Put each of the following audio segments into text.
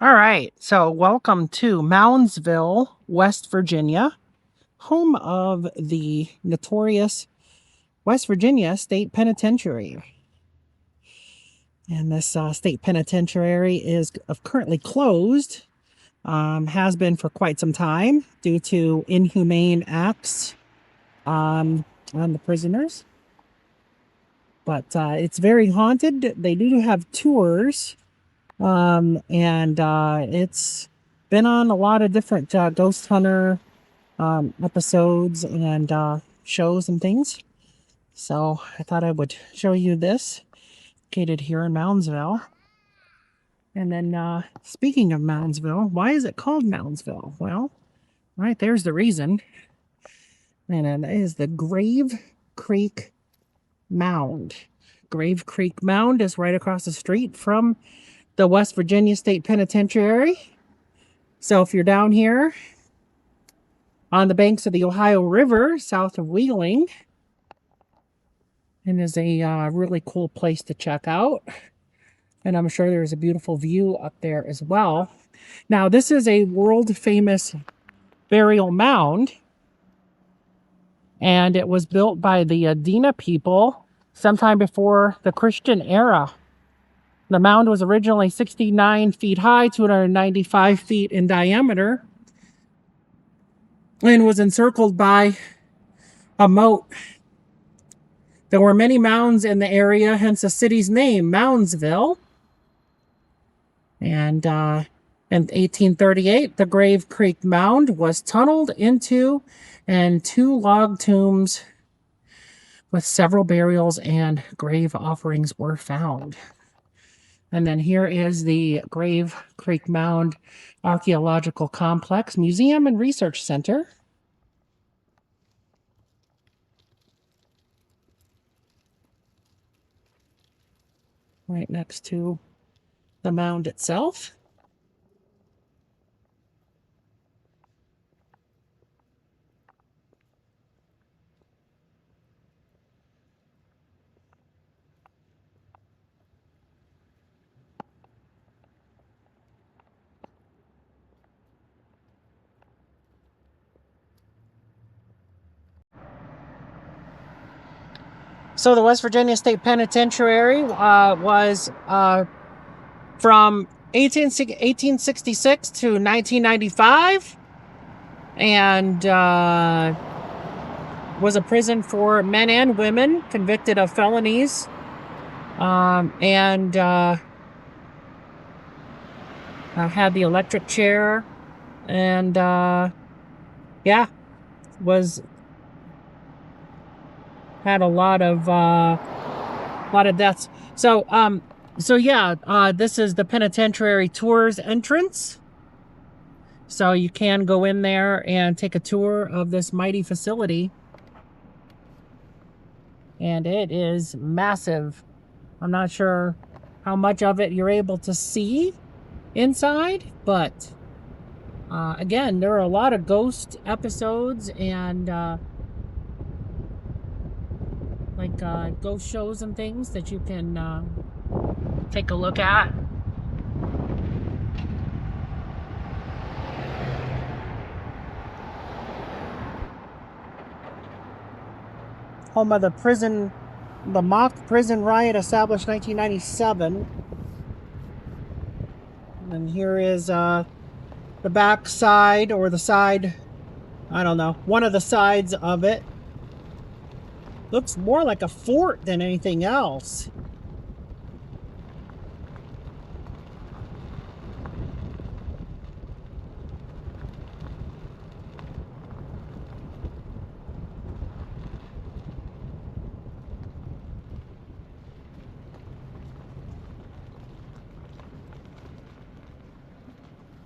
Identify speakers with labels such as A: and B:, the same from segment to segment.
A: All right, so welcome to Moundsville, West Virginia, home of the notorious West Virginia State Penitentiary. And this state penitentiary is currently closed, has been for quite some time due to inhumane acts on the prisoners. But it's very haunted. They do have tours. And it's been on a lot of different ghost hunter episodes and shows and things. So I thought I would show you this, located here in Moundsville. And then speaking of Moundsville, why is it called Moundsville? Well, right there's the reason. And that is the Grave Creek Mound. Grave Creek Mound is right across the street from the West Virginia State Penitentiary. So if you're down here on the banks of the Ohio River, south of Wheeling, it is a really cool place to check out. And I'm sure there's a beautiful view up there as well. Now, this is a world-famous burial mound. And it was built by the Adena people sometime before the Christian era. The mound was originally 69 feet high, 295 feet in diameter, and was encircled by a moat. There were many mounds in the area, hence the city's name, Moundsville. And in 1838, the Grave Creek Mound was tunneled into, and 2 log tombs with several burials and grave offerings were found. And then here is the Grave Creek Mound Archaeological Complex Museum and Research Center. Right next to the mound itself. So the West Virginia State Penitentiary was from 1866 to 1995, and was a prison for men and women convicted of felonies, and had the electric chair, and yeah, had a lot of deaths. So yeah, this is the penitentiary tours entrance. So you can go in there and take a tour of this mighty facility. And it is massive. I'm not sure how much of it you're able to see inside, but again, there are a lot of ghost episodes and ghost shows and things that you can take a look at. Home of the mock prison riot established 1997. And here is the back side, or the side, I don't know, one of the sides of it. Looks more like a fort than anything else.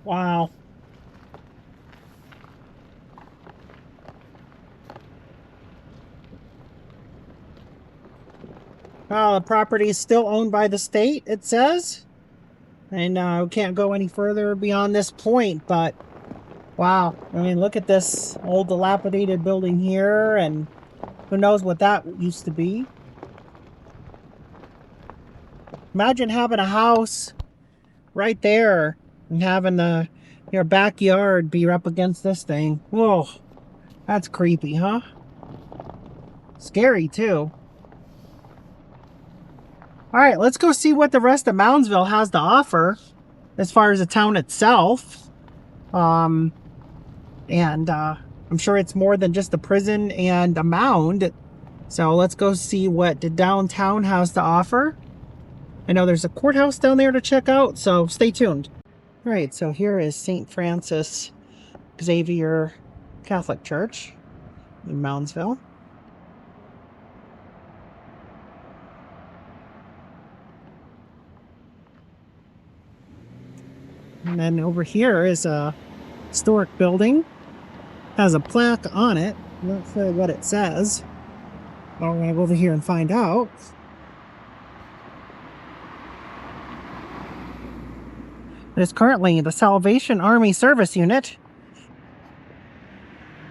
A: Wow. The property is still owned by the state, it says. And we can't go any further beyond this point, but wow. I mean, look at this old dilapidated building here, and who knows what that used to be. Imagine having a house right there and having your backyard be up against this thing. Whoa, that's creepy, huh? Scary too. All right, let's go see what the rest of Moundsville has to offer as far as the town itself. I'm sure it's more than just a prison and a mound. So let's go see what the downtown has to offer. I know there's a courthouse down there to check out, so stay tuned. All right, so here is St. Francis Xavier Catholic Church in Moundsville. And then over here is a historic building. Has a plaque on it. I'm not sure what it says. But we're going to go over here and find out. It is currently the Salvation Army Service Unit.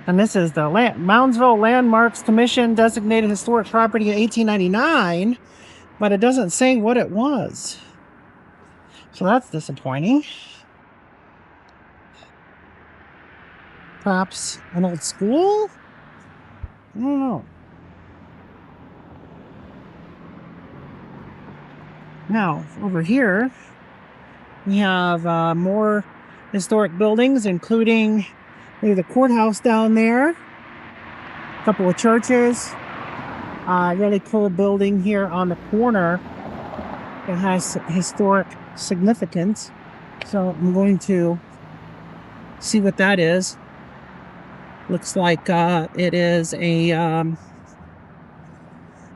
A: And this is the Moundsville Landmarks Commission designated historic property in 1899. But it doesn't say what it was. So that's disappointing. Perhaps an old school? I don't know. Now, over here, we have more historic buildings, including maybe the courthouse down there, a couple of churches, a really cool building here on the corner that has historic significance. So I'm going to see what that is. Looks like it is a,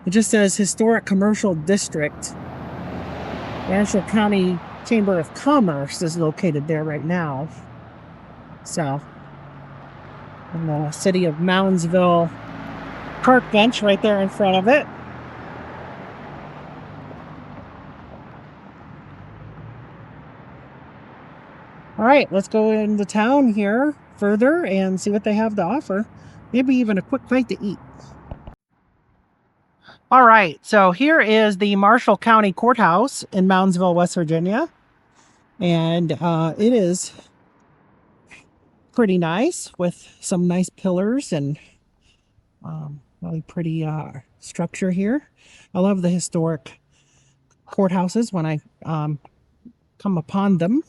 A: it just says Historic Commercial District. The National County Chamber of Commerce is located there right now. So, in the city of Moundsville park bench right there in front of it. All right, let's go into town here further and see what they have to offer. Maybe even a quick bite to eat. All right, so here is the Marshall County Courthouse in Moundsville, West Virginia. And it is pretty nice with some nice pillars and really pretty structure here. I love the historic courthouses when I come upon them.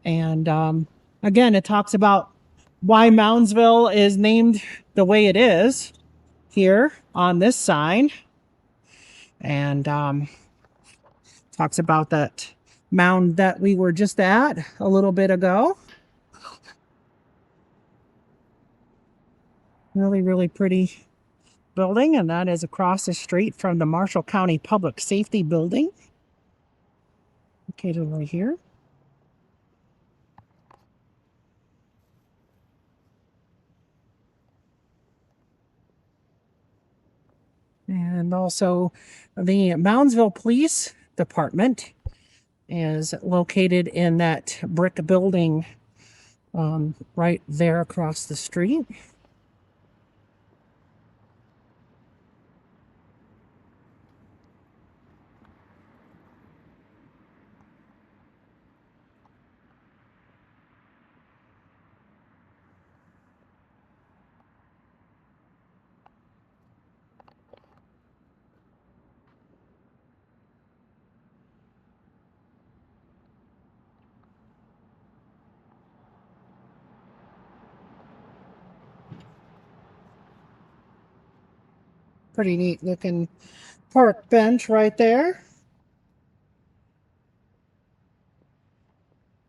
A: And again, it talks about why Moundsville is named the way it is here on this sign. And talks about that mound that we were just at a little bit ago. Really, really pretty building. And that is across the street from the Marshall County Public Safety Building. Located right here. And also the Moundsville Police Department is located in that brick building right there across the street. Pretty neat looking park bench right there.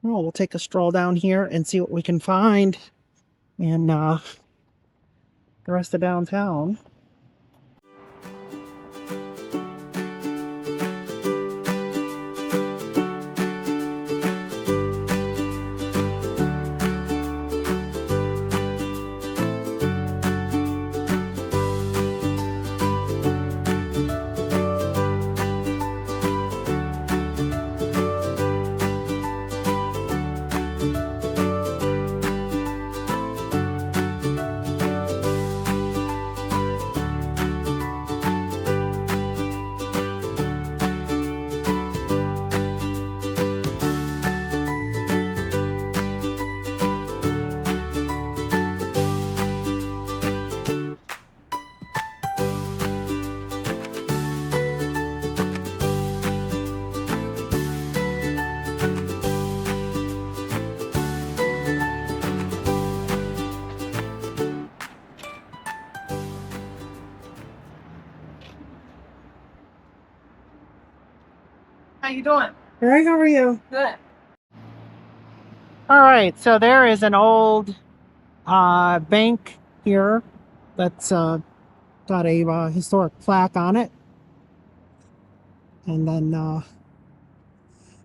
A: Oh, we'll take a stroll down here and see what we can find in the rest of downtown.
B: How you doing?
A: Hey, how are you?
B: Good.
A: All right, so there is an old bank here that's got a historic plaque on it. And then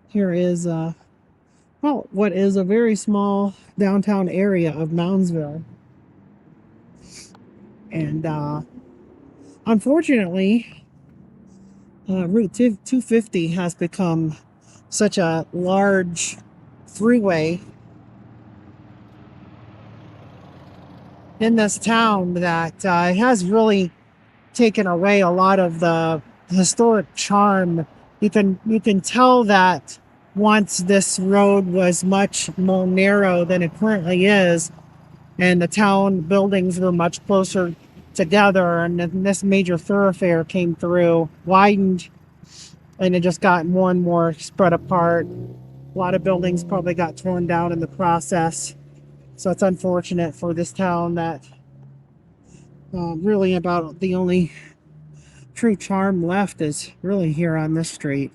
A: here is well, what is a very small downtown area of Moundsville. And unfortunately, Route 250 has become such a large freeway in this town that it has really taken away a lot of the historic charm. You can tell that once this road was much more narrow than it currently is, and the town buildings were much closer together, and then this major thoroughfare came through, widened, and it just got more and more spread apart. A lot of buildings probably got torn down in the process. So it's unfortunate for this town that really about the only true charm left is really here on this street.